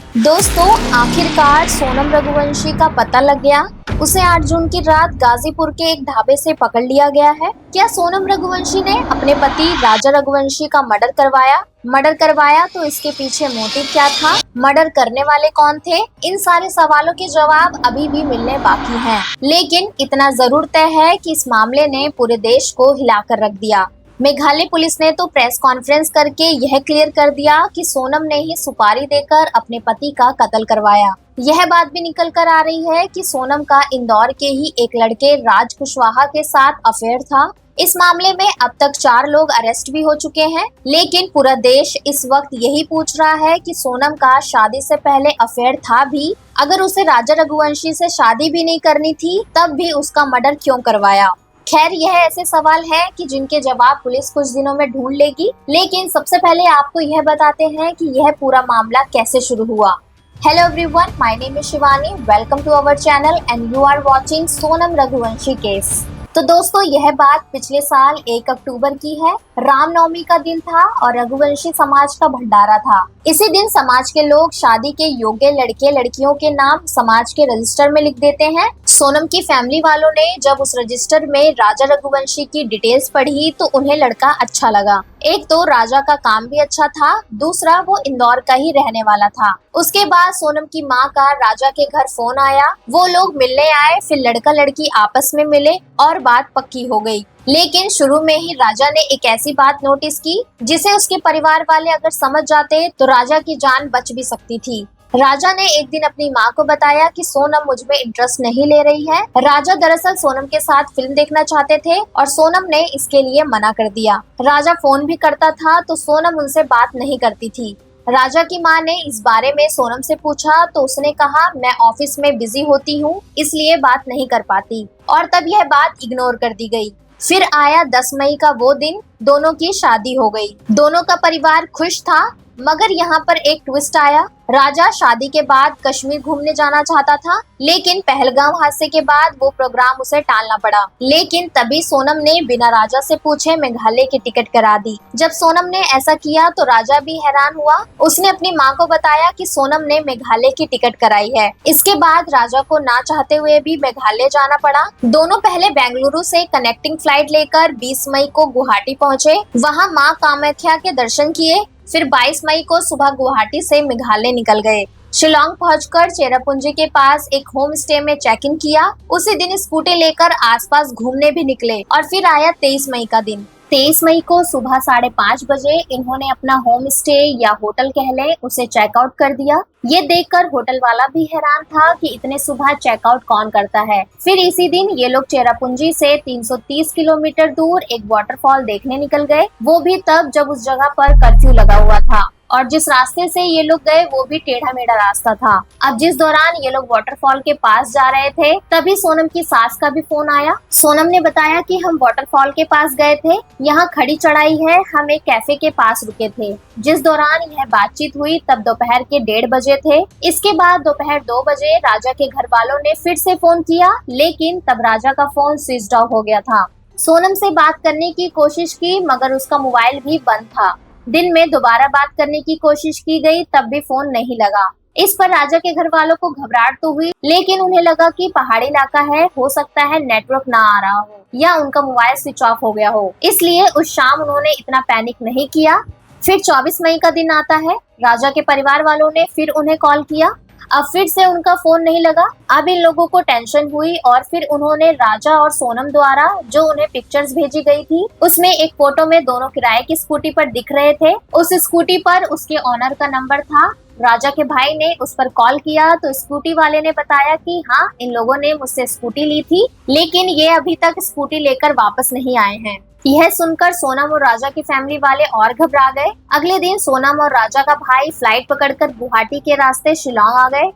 दोस्तों, आखिरकार सोनम रघुवंशी का पता लग गया। उसे 8 जून की रात गाजीपुर के एक ढाबे से पकड़ लिया गया है। क्या सोनम रघुवंशी ने अपने पति राजा रघुवंशी का मर्डर करवाया? मर्डर करवाया तो इसके पीछे मोटिव क्या था? मर्डर करने वाले कौन थे? इन सारे सवालों के जवाब अभी भी मिलने बाकी हैं। लेकिन इतना जरूर तय है कि इस मामले ने पूरे देश को हिलाकर रख दिया। मेघालय पुलिस ने तो प्रेस कॉन्फ्रेंस करके यह क्लियर कर दिया कि सोनम ने ही सुपारी देकर अपने पति का कत्ल करवाया। यह बात भी निकल कर आ रही है कि सोनम का इंदौर के ही एक लड़के राज कुशवाहा के साथ अफेयर था। इस मामले में अब तक 4 लोग अरेस्ट भी हो चुके हैं, लेकिन पूरा देश इस वक्त यही पूछ रहा है कि सोनम का शादी से पहले अफेयर था भी। अगर उसे राजा रघुवंशी से शादी भी नहीं करनी थी, तब भी उसका मर्डर क्यों करवाया? खैर, यह ऐसे सवाल हैं कि जिनके जवाब पुलिस कुछ दिनों में ढूंढ लेगी। लेकिन सबसे पहले आपको यह बताते हैं कि यह पूरा मामला कैसे शुरू हुआ। Hello everyone, my name is Shivani. Welcome to our channel and you are watching Sonam Raghuvanshi case. तो दोस्तों, यह बात पिछले साल 1 अक्टूबर की है। रामनवमी का दिन था और रघुवंशी समाज का भंडारा था। इसी दिन समाज के लोग शादी के योग्य लड़के लड़कियों के नाम समाज के रजिस्टर में लिख देते हैं। सोनम की फैमिली वालों ने जब उस रजिस्टर में राजा रघुवंशी की डिटेल्स पढ़ी तो उन्हें लड़का अच्छा लगा। एक तो राजा का काम भी अच्छा था, दूसरा वो इंदौर का ही रहने वाला था। उसके बाद सोनम की माँ का राजा के घर फोन आया। वो लोग मिलने आए, फिर लड़का लड़की आपस में मिले और बात पक्की हो गई। लेकिन शुरू में ही राजा ने एक ऐसी बात नोटिस की जिसे उसके परिवार वाले अगर समझ जाते तो राजा की जान बच भी सकती थी। राजा ने एक दिन अपनी माँ को बताया कि सोनम मुझ में इंटरेस्ट नहीं ले रही है। राजा दरअसल सोनम के साथ फिल्म देखना चाहते थे और सोनम ने इसके लिए मना कर दिया। राजा फोन भी करता था तो सोनम उनसे बात नहीं करती थी। राजा की माँ ने इस बारे में सोनम से पूछा तो उसने कहा, मैं ऑफिस में बिजी होती हूँ, इसलिए बात नहीं कर पाती। और तब यह बात इग्नोर कर दी गई। फिर आया 10 मई का वो दिन, दोनों की शादी हो गई। दोनों का परिवार खुश था, मगर यहाँ पर एक ट्विस्ट आया। राजा शादी के बाद कश्मीर घूमने जाना चाहता था, लेकिन पहलगाम हादसे के बाद वो प्रोग्राम उसे टालना पड़ा। लेकिन तभी सोनम ने बिना राजा से पूछे मेघालय की टिकट करा दी। जब सोनम ने ऐसा किया तो राजा भी हैरान हुआ। उसने अपनी माँ को बताया कि सोनम ने मेघालय की टिकट कराई है। इसके बाद राजा को ना चाहते हुए भी मेघालय जाना पड़ा। दोनों पहले बेंगलुरु से कनेक्टिंग फ्लाइट लेकर 20 मई को गुवाहाटी पहुँचे। वहाँ माँ कामाख्या के दर्शन किए। फिर 22 मई को सुबह गुवाहाटी से मेघालय निकल गए। शिलोंग पहुंचकर चेरापूंजी के पास एक होम स्टे में चेक इन किया। उसी दिन स्कूटी लेकर आसपास घूमने भी निकले। और फिर आया 23 मई का दिन। 23 मई को सुबह 5:30 बजे इन्होंने अपना होम स्टे या होटल कह लें उसे चेकआउट कर दिया। ये देखकर होटल वाला भी हैरान था कि इतने सुबह चेकआउट कौन करता है। फिर इसी दिन ये लोग चेरापूंजी से 330 किलोमीटर दूर एक वाटरफॉल देखने निकल गए। वो भी तब जब उस जगह पर कर्फ्यू लगा हुआ था और जिस रास्ते से ये लोग गए वो भी टेढ़ा मेढ़ा रास्ता था। अब जिस दौरान ये लोग वाटरफॉल के पास जा रहे थे तभी सोनम की सास का भी फोन आया। सोनम ने बताया कि हम वाटरफॉल के पास गए थे, यहाँ खड़ी चढ़ाई है, हम एक कैफे के पास रुके थे। जिस दौरान यह बातचीत हुई तब दोपहर के 1:30 बजे थे। इसके बाद दोपहर 2 बजे राजा के घर वालों ने फिर से फोन किया, लेकिन तब राजा का फोन स्विच ऑफ हो गया था। सोनम से बात करने की कोशिश की मगर उसका मोबाइल भी बंद था। दिन में दोबारा बात करने की कोशिश की गई, तब भी फोन नहीं लगा। इस पर राजा के घर वालों को घबराहट तो हुई, लेकिन उन्हें लगा कि पहाड़ी इलाका है, हो सकता है नेटवर्क ना आ रहा हो या उनका मोबाइल स्विच ऑफ हो गया हो। इसलिए उस शाम उन्होंने इतना पैनिक नहीं किया। फिर 24 मई का दिन आता है। राजा के परिवार वालों ने फिर उन्हें कॉल किया। अब फिर से उनका फोन नहीं लगा। अब इन लोगों को टेंशन हुई और फिर उन्होंने राजा और सोनम द्वारा जो उन्हें पिक्चर्स भेजी गई थी उसमें एक फोटो में दोनों किराए की स्कूटी पर दिख रहे थे। उस स्कूटी पर उसके ऑनर का नंबर था। राजा के भाई ने उस पर कॉल किया तो स्कूटी वाले ने बताया कि हाँ, इन लोगों ने मुझसे स्कूटी ली थी, लेकिन ये अभी तक स्कूटी लेकर वापस नहीं आए हैं। यह सुनकर सोनम और राजा की फैमिली वाले और घबरा गए। अगले दिन सोनम और राजा का भाई फ्लाइट पकड़कर गुवाहाटी के रास्ते शिलोंग आ गए।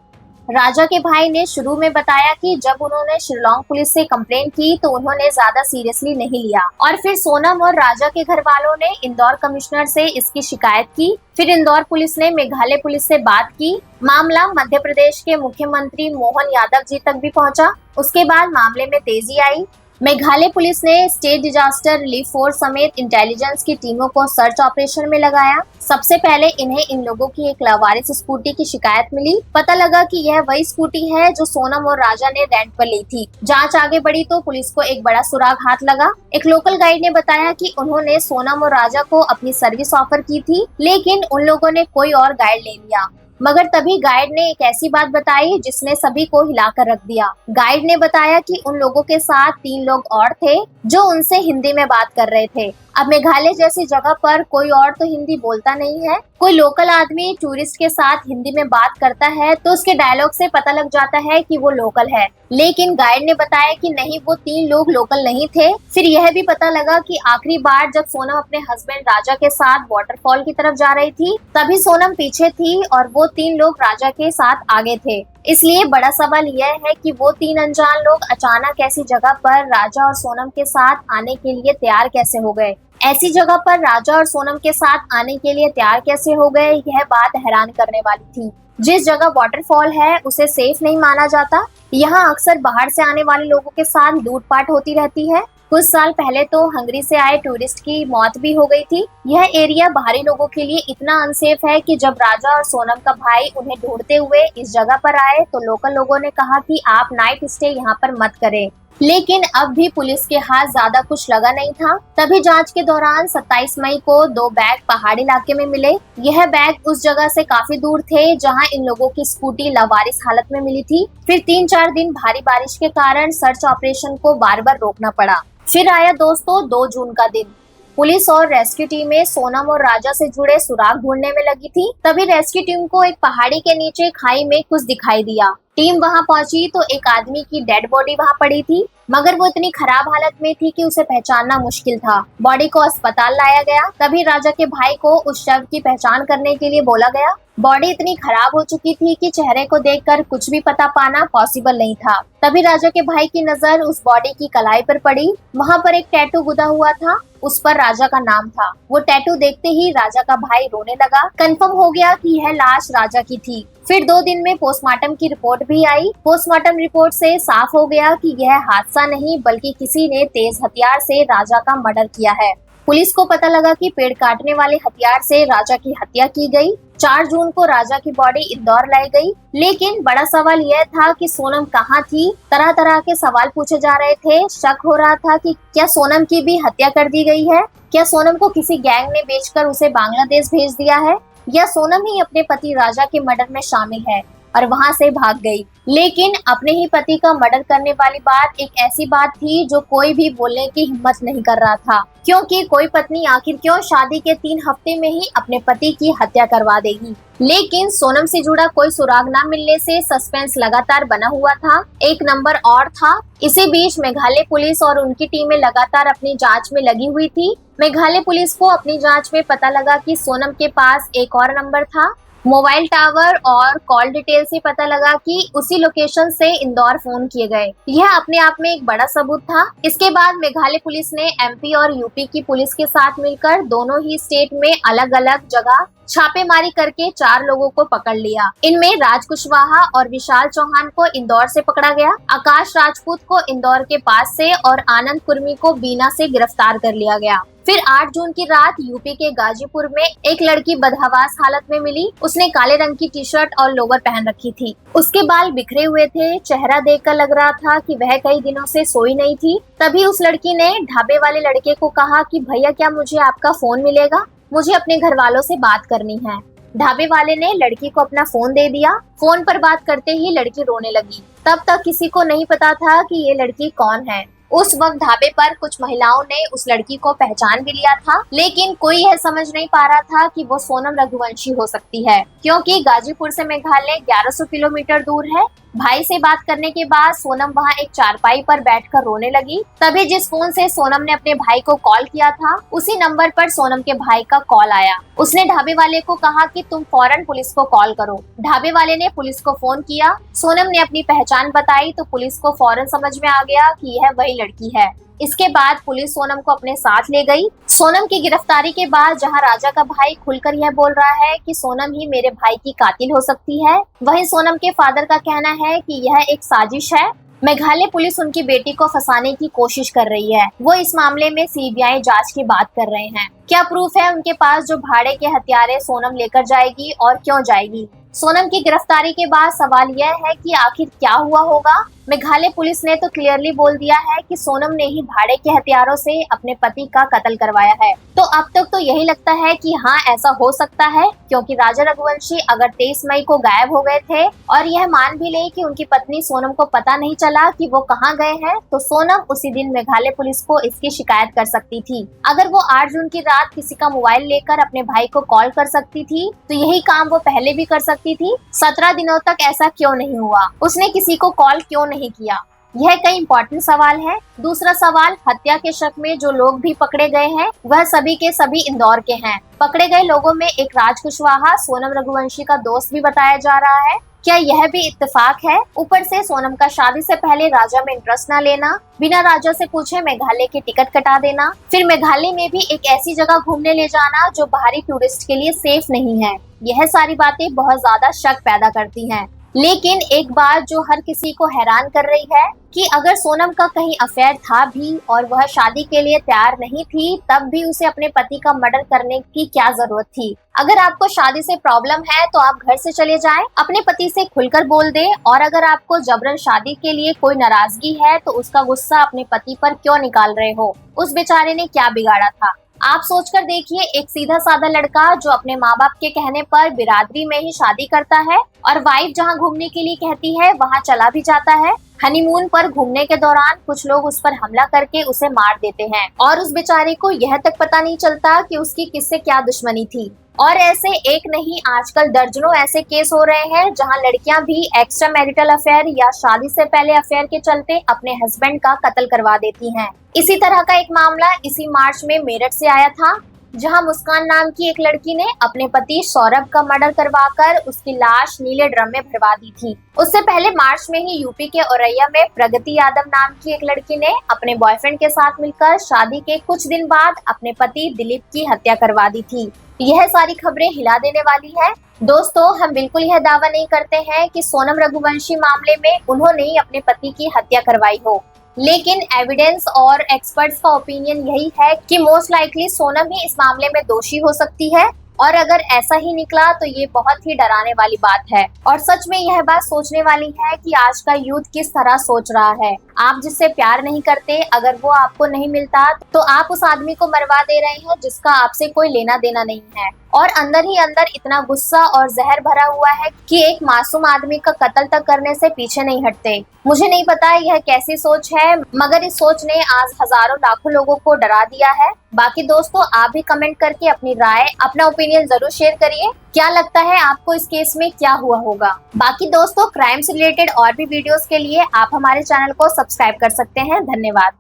राजा के भाई ने शुरू में बताया कि जब उन्होंने शिलोंग पुलिस से कंप्लेन की तो उन्होंने ज्यादा सीरियसली नहीं लिया और फिर सोनम और राजा के घर वालों ने इंदौर कमिश्नर से इसकी शिकायत की। फिर इंदौर पुलिस ने मेघालय पुलिस से बात की। मामला मध्य प्रदेश के मुख्यमंत्री मोहन यादव जी तक भी पहुंचा। उसके बाद मामले में तेजी आई। मेघालय पुलिस ने स्टेट डिजास्टर रिलीफ फोर्स समेत इंटेलिजेंस की टीमों को सर्च ऑपरेशन में लगाया। सबसे पहले इन्हें इन लोगों की एक लावारिस स्कूटी की शिकायत मिली। पता लगा कि यह वही स्कूटी है जो सोनम और राजा ने रेंट पर ली थी। जांच आगे बढ़ी तो पुलिस को एक बड़ा सुराग हाथ लगा। एक लोकल गाइड ने बताया कि उन्होंने सोनम और राजा को अपनी सर्विस ऑफर की थी, लेकिन उन लोगों ने कोई और गाइड ले लिया। मगर तभी गाइड ने एक ऐसी बात बताई जिसने सभी को हिलाकर रख दिया। गाइड ने बताया कि उन लोगों के साथ 3 लोग और थे जो उनसे हिंदी में बात कर रहे थे। अब मेघालय जैसी जगह पर कोई और तो हिंदी बोलता नहीं है। कोई लोकल आदमी टूरिस्ट के साथ हिंदी में बात करता है तो उसके डायलॉग से पता लग जाता है कि वो लोकल है। लेकिन गाइड ने बताया कि नहीं, वो 3 लोग लोकल नहीं थे। फिर यह भी पता लगा कि आखिरी बार जब सोनम अपने हस्बैंड राजा के साथ वाटरफॉल की तरफ जा रही थी, तभी सोनम पीछे थी और वो 3 लोग राजा के साथ आगे थे। इसलिए बड़ा सवाल यह है कि वो 3 अनजान लोग अचानक ऐसी जगह पर राजा और सोनम के साथ आने के लिए तैयार कैसे हो गए। ऐसी जगह पर राजा और सोनम के साथ आने के लिए तैयार कैसे हो गए, यह बात हैरान करने वाली थी। जिस जगह वाटरफॉल है उसे सेफ नहीं माना जाता। यहाँ अक्सर बाहर से आने वाले लोगों के साथ लूटपाट होती रहती है। कुछ साल पहले तो हंगरी से आए टूरिस्ट की मौत भी हो गई थी। यह एरिया बाहरी लोगों के लिए इतना अनसेफ है कि जब राजा और सोनम का भाई उन्हें ढूंढते हुए इस जगह पर आए तो लोकल लोगों ने कहा कि आप नाइट स्टे यहाँ पर मत करें। लेकिन अब भी पुलिस के हाथ ज्यादा कुछ लगा नहीं था। तभी जांच के दौरान 27 मई को 2 बैग पहाड़ी इलाके में मिले। यह बैग उस जगह से काफी दूर थे जहां इन लोगों की स्कूटी लावारिस हालत में मिली थी। फिर 3-4 दिन भारी बारिश के कारण सर्च ऑपरेशन को बार बार रोकना पड़ा। फिर आया दोस्तों 2 जून का दिन। पुलिस और रेस्क्यू टीमें सोनम और राजा से जुड़े सुराग ढूंढने में लगी थी। तभी रेस्क्यू टीम को एक पहाड़ी के नीचे खाई में कुछ दिखाई दिया। टीम वहां पहुंची तो एक आदमी की डेड बॉडी वहां पड़ी थी, मगर वो इतनी खराब हालत में थी कि उसे पहचानना मुश्किल था। बॉडी को अस्पताल लाया गया। तभी राजा के भाई को उस शव की पहचान करने के लिए बोला गया। बॉडी इतनी खराब हो चुकी थी कि चेहरे को देखकर कुछ भी पता पाना पॉसिबल नहीं था। तभी राजा के भाई की नजर उस बॉडी की कलाई पर पड़ी। वहाँ पर एक टैटू गुदा हुआ था, उस पर राजा का नाम था। वो टैटू देखते ही राजा का भाई रोने लगा। कंफर्म हो गया कि यह लाश राजा की थी। फिर 2 दिन में पोस्टमार्टम की रिपोर्ट भी आई। पोस्टमार्टम रिपोर्ट से साफ हो गया कि यह हादसा नहीं बल्कि किसी ने तेज हथियार से राजा का मर्डर किया है। पुलिस को पता लगा कि पेड़ काटने वाले हथियार से राजा की हत्या की गई। 4 जून को राजा की बॉडी इंदौर लाई गई। लेकिन बड़ा सवाल यह था कि सोनम कहाँ थी। तरह तरह के सवाल पूछे जा रहे थे। शक हो रहा था कि क्या सोनम की भी हत्या कर दी गई है, क्या सोनम को किसी गैंग ने बेचकर उसे बांग्लादेश भेज दिया है, या सोनम ही अपने पति राजा के मर्डर में शामिल है और वहां से भाग गई। लेकिन अपने ही पति का मर्डर करने वाली बात एक ऐसी बात थी जो कोई भी बोलने की हिम्मत नहीं कर रहा था, क्योंकि कोई पत्नी आखिर क्यों शादी के 3 हफ्ते में ही अपने पति की हत्या करवा देगी। लेकिन सोनम से जुड़ा कोई सुराग न मिलने से सस्पेंस लगातार बना हुआ था। एक नंबर और था। इसी बीच मेघालय पुलिस और उनकी टीमें लगातार अपनी जांच में लगी हुई थी। मेघालय पुलिस को अपनी जांच में पता लगा कि सोनम के पास एक और नंबर था। मोबाइल टावर और कॉल डिटेल से पता लगा कि उसी लोकेशन से इंदौर फोन किए गए। यह अपने आप में एक बड़ा सबूत था। इसके बाद मेघालय पुलिस ने एमपी और यूपी की पुलिस के साथ मिलकर दोनों ही स्टेट में अलग अलग जगह छापेमारी करके 4 लोगों को पकड़ लिया। इनमें राज कुशवाहा और विशाल चौहान को इंदौर से पकड़ा गया, आकाश राजपूत को इंदौर के पास से और आनंद कुर्मी को बीना से गिरफ्तार कर लिया गया। फिर 8 जून की रात यूपी के गाजीपुर में एक लड़की बदहवास हालत में मिली। उसने काले रंग की टी-शर्ट और लोवर पहन रखी थी। उसके बाल बिखरे हुए थे। चेहरा देखकर लग रहा था कि वह कई दिनों से सोई नहीं थी। तभी उस लड़की ने ढाबे वाले लड़के को कहा कि भैया क्या मुझे आपका फोन मिलेगा, मुझे अपने घर वालों से बात करनी है। ढाबे वाले ने लड़की को अपना फोन दे दिया। फोन पर बात करते ही लड़की रोने लगी। तब तक किसी को नहीं पता था कि ये लड़की कौन है। उस वक्त ढाबे पर कुछ महिलाओं ने उस लड़की को पहचान भी लिया था, लेकिन कोई यह समझ नहीं पा रहा था कि वो सोनम रघुवंशी हो सकती है, क्योंकि गाजीपुर से मेघालय 1100 किलोमीटर दूर है। भाई से बात करने के बाद सोनम वहां एक चारपाई पर बैठकर रोने लगी। तभी जिस फोन से सोनम ने अपने भाई को कॉल किया था, उसी नंबर पर सोनम के भाई का कॉल आया। उसने ढाबे वाले को कहा कि तुम फौरन पुलिस को कॉल करो। ढाबे वाले ने पुलिस को फोन किया। सोनम ने अपनी पहचान बताई तो पुलिस को फौरन समझ में आ गया कि यह वही लड़की है। इसके बाद पुलिस सोनम को अपने साथ ले गई। सोनम की गिरफ्तारी के बाद जहां राजा का भाई खुलकर यह बोल रहा है कि सोनम ही मेरे भाई की कातिल हो सकती है, वहीं सोनम के फादर का कहना है कि यह एक साजिश है। मेघालय पुलिस उनकी बेटी को फंसाने की कोशिश कर रही है। वो इस मामले में सीबीआई जांच की बात कर रहे हैं। क्या प्रूफ है उनके पास जो भाड़े के हथियारे सोनम लेकर जाएगी और क्यों जाएगी? सोनम की गिरफ्तारी के बाद सवाल यह है कि आखिर क्या हुआ होगा। मेघालय पुलिस ने तो क्लियरली बोल दिया है कि सोनम ने ही भाड़े के हथियारों से अपने पति का कत्ल करवाया है। तो अब तक तो यही लगता है कि हाँ, ऐसा हो सकता है, क्योंकि राजा रघुवंशी अगर 23 मई को गायब हो गए थे और यह मान भी ले कि उनकी पत्नी सोनम को पता नहीं चला कि वो कहाँ गए हैं, तो सोनम उसी दिन मेघालय पुलिस को इसकी शिकायत कर सकती थी। अगर वो 8 जून की रात किसी का मोबाइल लेकर अपने भाई को कॉल कर सकती थी, तो यही काम वो पहले भी कर सकती थी। 17 दिनों तक ऐसा क्यों नहीं हुआ? उसने किसी को कॉल क्यों नहीं किया? यह कई इंपॉर्टेंट सवाल है। दूसरा सवाल, हत्या के शक में जो लोग भी पकड़े गए हैं वह सभी के सभी इंदौर के हैं। पकड़े गए लोगों में एक राज कुशवाहा, सोनम रघुवंशी का दोस्त भी बताया जा रहा है। क्या यह भी इत्तेफाक है? ऊपर से सोनम का शादी से पहले राजा में इंटरेस्ट न लेना, बिना राजा से पूछे मेघालय की टिकट कटा देना, फिर मेघालय में भी एक ऐसी जगह घूमने ले जाना जो बाहरी टूरिस्ट के लिए सेफ नहीं है। यह सारी बातें बहुत ज्यादा शक पैदा करती हैं। लेकिन एक बात जो हर किसी को हैरान कर रही है कि अगर सोनम का कहीं अफेयर था भी और वह शादी के लिए तैयार नहीं थी, तब भी उसे अपने पति का मर्डर करने की क्या जरूरत थी? अगर आपको शादी से प्रॉब्लम है तो आप घर से चले जाएं, अपने पति से खुलकर बोल दें, और अगर आपको जबरन शादी के लिए कोई नाराजगी है तो उसका गुस्सा अपने पति पर क्यों निकाल रहे हो? उस बेचारे ने क्या बिगाड़ा था? आप सोचकर देखिए, एक सीधा साधा लड़का जो अपने माँ बाप के कहने पर बिरादरी में ही शादी करता है और वाइफ जहाँ घूमने के लिए कहती है वहाँ चला भी जाता है। हनीमून पर घूमने के दौरान कुछ लोग उस पर हमला करके उसे मार देते हैं और उस बेचारे को यह तक पता नहीं चलता कि उसकी किससे क्या दुश्मनी थी। और ऐसे एक नहीं, आजकल दर्जनों ऐसे केस हो रहे हैं जहां लड़कियां भी एक्स्ट्रा मैरिटल अफेयर या शादी से पहले अफेयर के चलते अपने हस्बैंड का कत्ल करवा देती हैं। इसी तरह का एक मामला इसी मार्च में मेरठ से आया था, जहां मुस्कान नाम की एक लड़की ने अपने पति सौरभ का मर्डर करवाकर उसकी लाश नीले ड्रम में भरवा दी थी। उससे पहले मार्च में ही यूपी के औरैया में प्रगति यादव नाम की एक लड़की ने अपने बॉयफ्रेंड के साथ मिलकर शादी के कुछ दिन बाद अपने पति दिलीप की हत्या करवा दी थी। यह सारी खबरें हिला देने वाली है। दोस्तों, हम बिल्कुल यह दावा नहीं करते हैं कि सोनम रघुवंशी मामले में उन्होंने ही अपने पति की हत्या करवाई हो, लेकिन एविडेंस और एक्सपर्ट्स का ओपिनियन यही है कि मोस्ट लाइकली सोनम ही इस मामले में दोषी हो सकती है। और अगर ऐसा ही निकला तो ये बहुत ही डराने वाली बात है और सच में यह बात सोचने वाली है कि आज का यूथ किस तरह सोच रहा है। आप जिससे प्यार नहीं करते, अगर वो आपको नहीं मिलता तो आप उस आदमी को मरवा दे रहे हैं जिसका आपसे कोई लेना देना नहीं है, और अंदर ही अंदर इतना गुस्सा और जहर भरा हुआ है कि एक मासूम आदमी का कत्ल तक करने से पीछे नहीं हटते। मुझे नहीं पता यह कैसी सोच है, मगर इस सोच ने आज हजारों लाखों लोगों को डरा दिया है। बाकी दोस्तों, आप भी कमेंट करके अपनी राय, अपना ओपिनियन जरूर शेयर करिए। क्या लगता है आपको इस केस में क्या हुआ होगा? बाकी दोस्तों, क्राइम से रिलेटेड और भी वीडियोस के लिए आप हमारे चैनल को सब्सक्राइब कर सकते हैं। धन्यवाद।